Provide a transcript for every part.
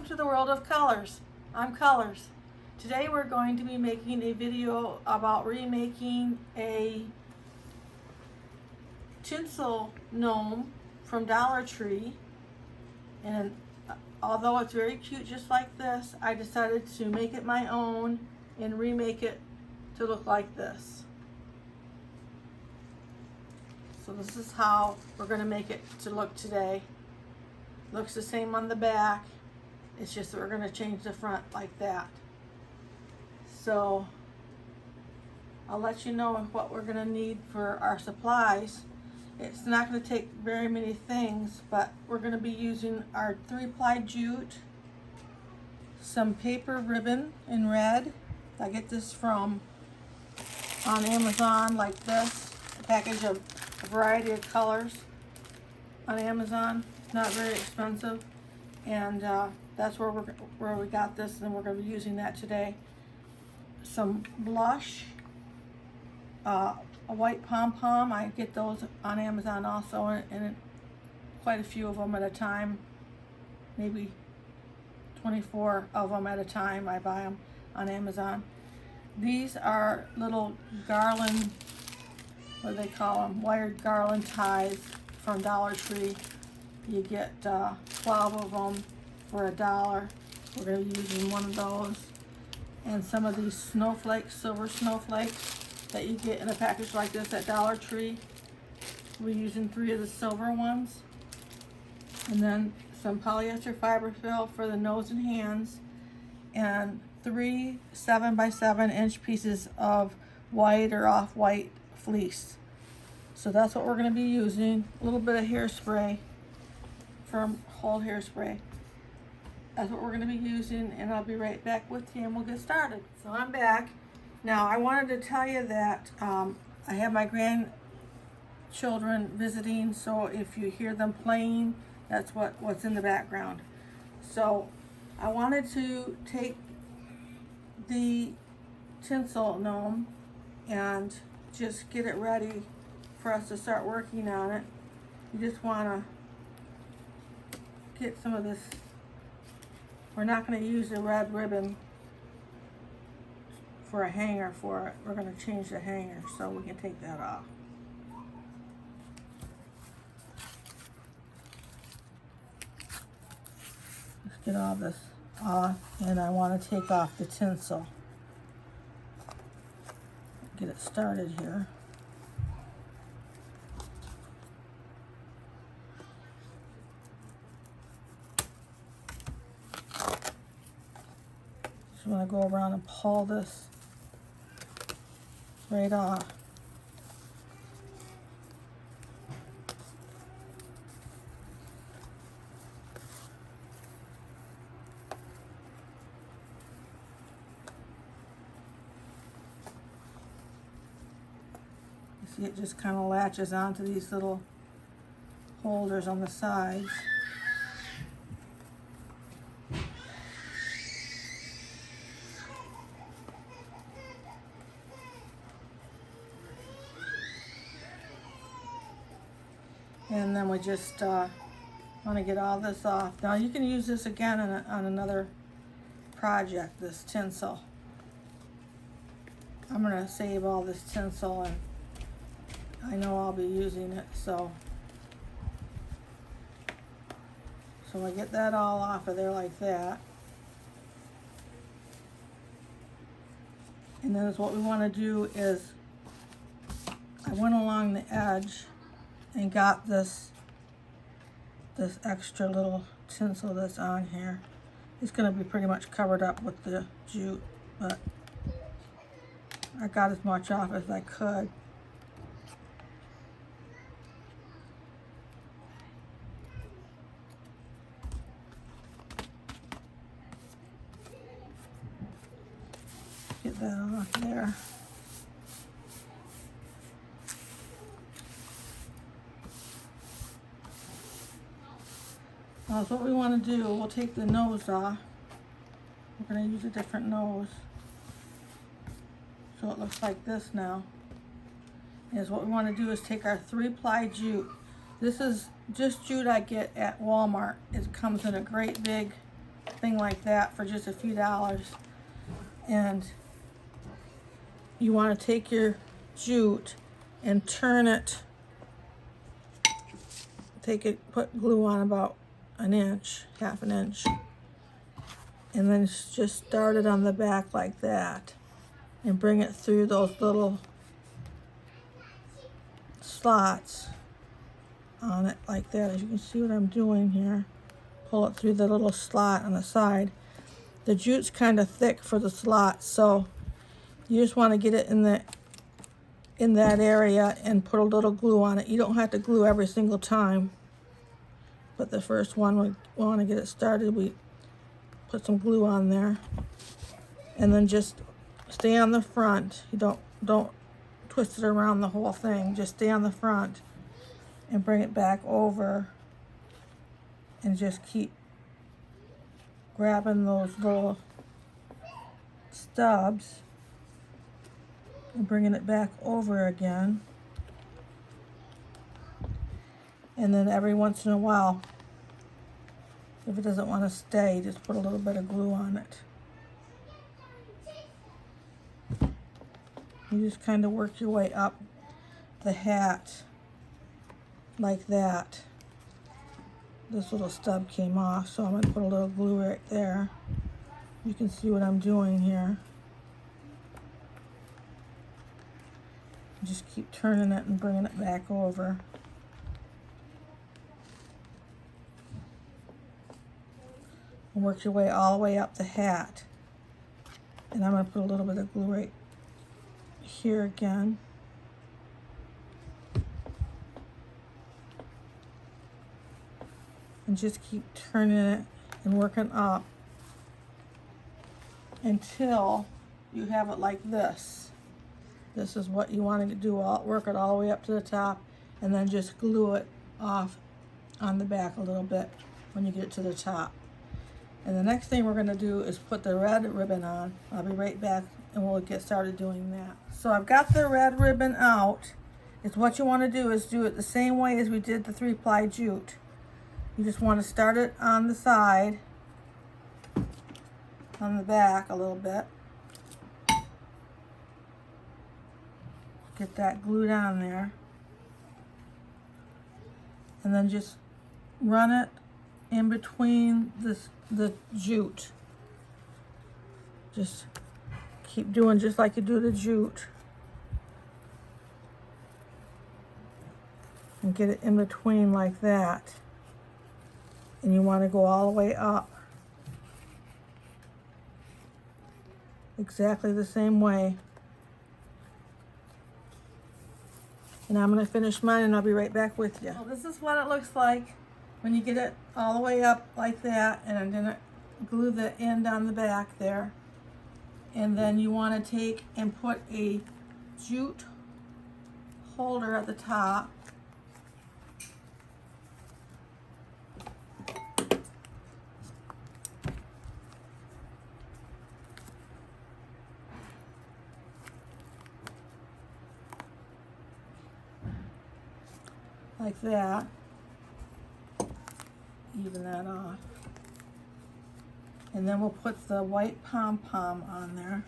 welcome to the world of colors. I'm Colors. Today we're going to be making a video about remaking a tinsel gnome from Dollar Tree. And although it's very cute just like this, I decided to make it my own and remake it to look like this. So this is how we're going to make it to look today. Looks the same on the back. It's just that we're going to change the front like that. So I'll let you know what we're going to need for our supplies. It's not going to take very many things, but we're going to be using our 3-ply jute, some paper ribbon in red. I get this from on Amazon like this, a package of a variety of colors on Amazon. Not very expensive, and that's where we got this, and we're going to be using that today. Some blush, a white pom-pom. I get those on Amazon also, and quite a few of them at a time, maybe 24 of them at a time. I buy them on Amazon. These are little Garland, what do they call them, wired Garland ties from Dollar Tree. You get 12 of them for $1. We're going to be using one of those. And some of these snowflakes, silver snowflakes that you get in a package like this at Dollar Tree. We're using 3 of the silver ones. And then some polyester fiber fill for the nose and hands. And 3 7x7-inch pieces of white or off-white fleece. So that's what we're going to be using. A little bit of hairspray. From whole hairspray. That's what we're going to be using, and I'll be right back with you and we'll get started. So I'm back. Now I wanted to tell you that I have my grandchildren visiting, so if you hear them playing, that's what's in the background. So I wanted to take the tinsel gnome and just get it ready for us to start working on it. You just want to get some of this. We're not going to use the red ribbon for a hanger for it. We're going to change the hanger so we can take that off. Let's get all this off, and I want to take off the tinsel. Get it started here. Just want to go around and pull this right off. You see it just kind of latches onto these little holders on the sides. And then we just want to get all this off. Now you can use this again on another project, this tinsel. I'm going to save all this tinsel, and I know I'll be using it, so I get that all off of there like that. And then what we want to do is, I went along the edge and got this extra little tinsel that's on here. It's going to be pretty much covered up with the jute, but I got as much off as I could. Get that off there. Now, what we want to do, we'll take the nose off. We're going to use a different nose. So it looks like this now. Is what we want to do is take our 3-ply jute. This is just jute I get at Walmart. It comes in a great big thing like that for just a few dollars. And you want to take your jute and turn it, put glue on about an inch, half an inch, and then just start it on the back like that and bring it through those little slots on it like that. As you can see what I'm doing here, pull it through the little slot on the side. The jute's kind of thick for the slot, so you just want to get it in that area and put a little glue on it. You don't have to glue every single time, but the first one we want to get it started, we put some glue on there, and then just stay on the front. You don't twist it around the whole thing. Just stay on the front and bring it back over, and just keep grabbing those little stubs and bringing it back over again. And then every once in a while, if it doesn't want to stay, just put a little bit of glue on it. You just kind of work your way up the hat like that. This little stub came off, so I'm going to put a little glue right there. You can see what I'm doing here. Just keep turning it and bringing it back over. And work your way all the way up the hat. And I'm going to put a little bit of glue right here again. And just keep turning it and working up until you have it like this. This is what you want to do. Work it all the way up to the top, and then just glue it off on the back a little bit when you get it to the top. And the next thing we're going to do is put the red ribbon on. I'll be right back and we'll get started doing that. So I've got the red ribbon out. It's what you want to do is do it the same way as we did the 3-ply jute. You just want to start it on the side, on the back a little bit. Get that glued on there. And then just run it in between the jute. Just keep doing just like you do the jute. And get it in between like that. And you want to go all the way up. Exactly the same way. And I'm going to finish mine and I'll be right back with you. Well, this is what it looks like when you get it all the way up like that. And I'm going to glue the end on the back there. And then you want to take and put a jute holder at the top. Like that. Even that off. And then we'll put the white pom-pom on there.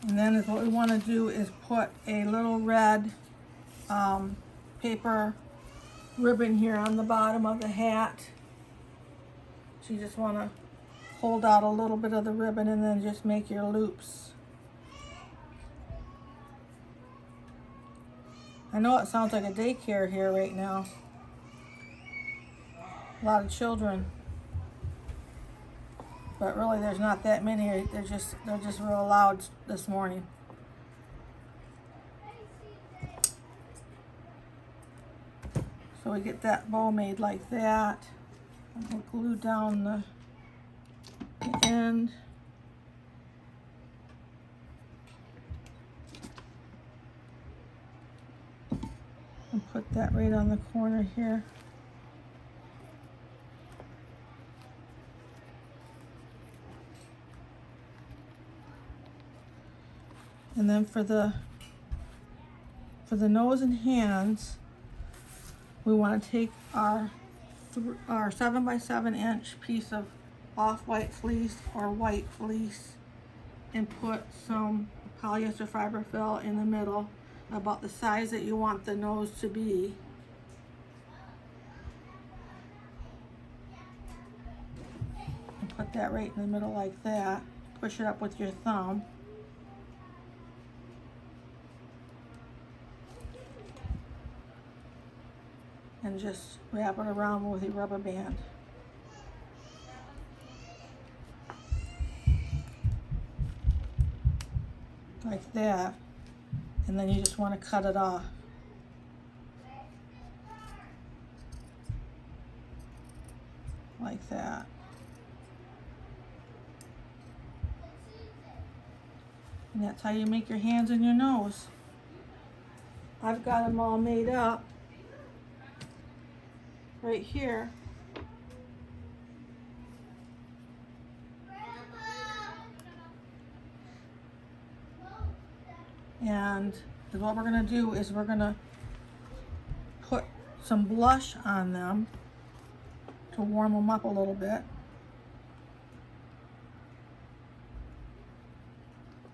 And then what we want to do is put a little red paper ribbon here on the bottom of the hat. So you just want to hold out a little bit of the ribbon and then just make your loops. I know it sounds like a daycare here right now. A lot of children. But really there's not that many. They're just real loud this morning. So we get that bow made like that. And we'll glue down the end. And put that right on the corner here. And then for the nose and hands, we want to take our 7 by 7 inch piece of off-white fleece or white fleece and put some polyester fiber fill in the middle about the size that you want the nose to be. And put that right in the middle like that. Push it up with your thumb. And just wrap it around with your rubber band. Like that. And then you just want to cut it off. Like that. And that's how you make your hands and your nose. I've got them all made up right here. And what we're going to do is we're going to put some blush on them to warm them up a little bit.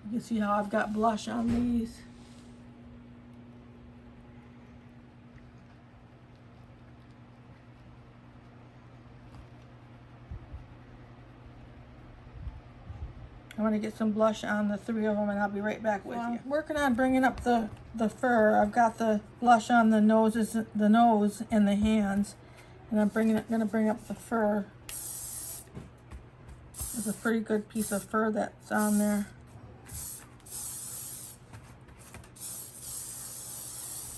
You can see how I've got blush on these. I'm going to get some blush on the 3 of them and I'll be right back with you. I'm working on bringing up the fur. I've got the blush on the nose and the hands, and I'm going to bring up the fur. There's a pretty good piece of fur that's on there.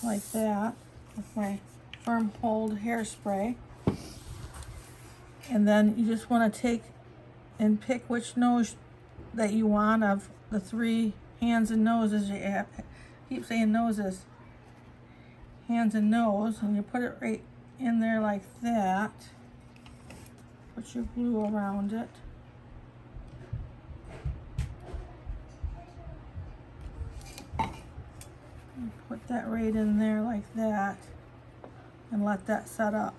Like that, with my Firm Hold hairspray. And then you just want to take and pick which nose that you want of the 3 hands and noses. You have, keep saying noses, hands and nose, and you put it right in there like that. Put your glue around it. And put that right in there like that, and let that set up.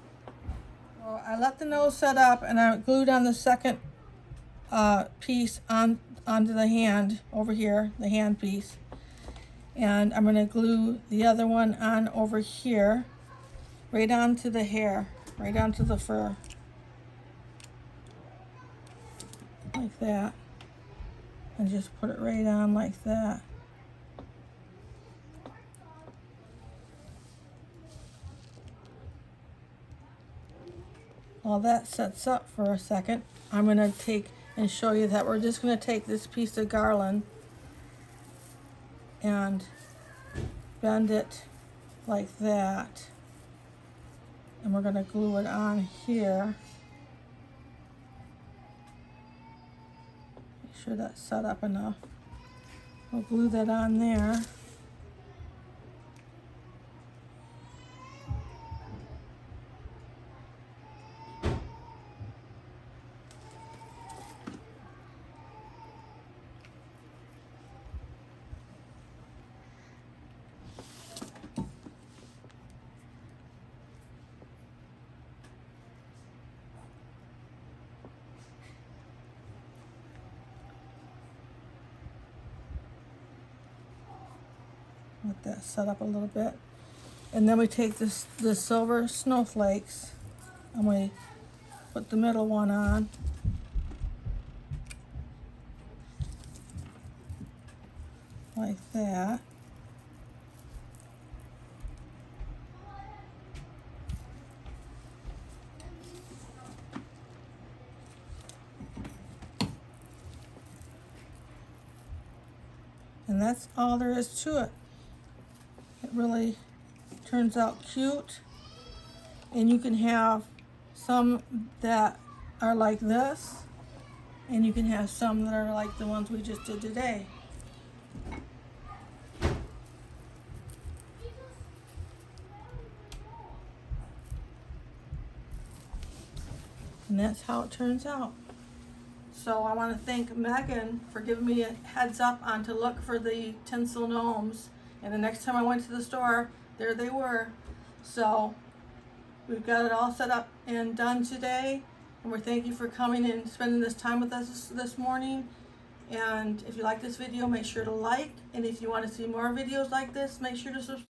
So I let the nose set up, and I glued on the second piece onto the hand over here, the hand piece, and I'm going to glue the other one on over here, right onto the hair, right onto the fur, like that, and just put it right on like that. While that sets up for a second, I'm going to take and show you that we're just going to take this piece of garland and bend it like that, and we're going to glue it on here. Make sure that's set up enough. We'll glue that on there. Let that set up a little bit, and then we take the silver snowflakes and we put the middle one on, like that. And that's all there is to it. It really turns out cute, and you can have some that are like this, and you can have some that are like the ones we just did today. And that's how it turns out. So I want to thank Megan for giving me a heads up on to look for the tinsel gnomes. And the next time I went to the store, there they were. So we've got it all set up and done today. And we're thank you for coming and spending this time with us this morning. And if you like this video, make sure to like. And if you want to see more videos like this, make sure to subscribe.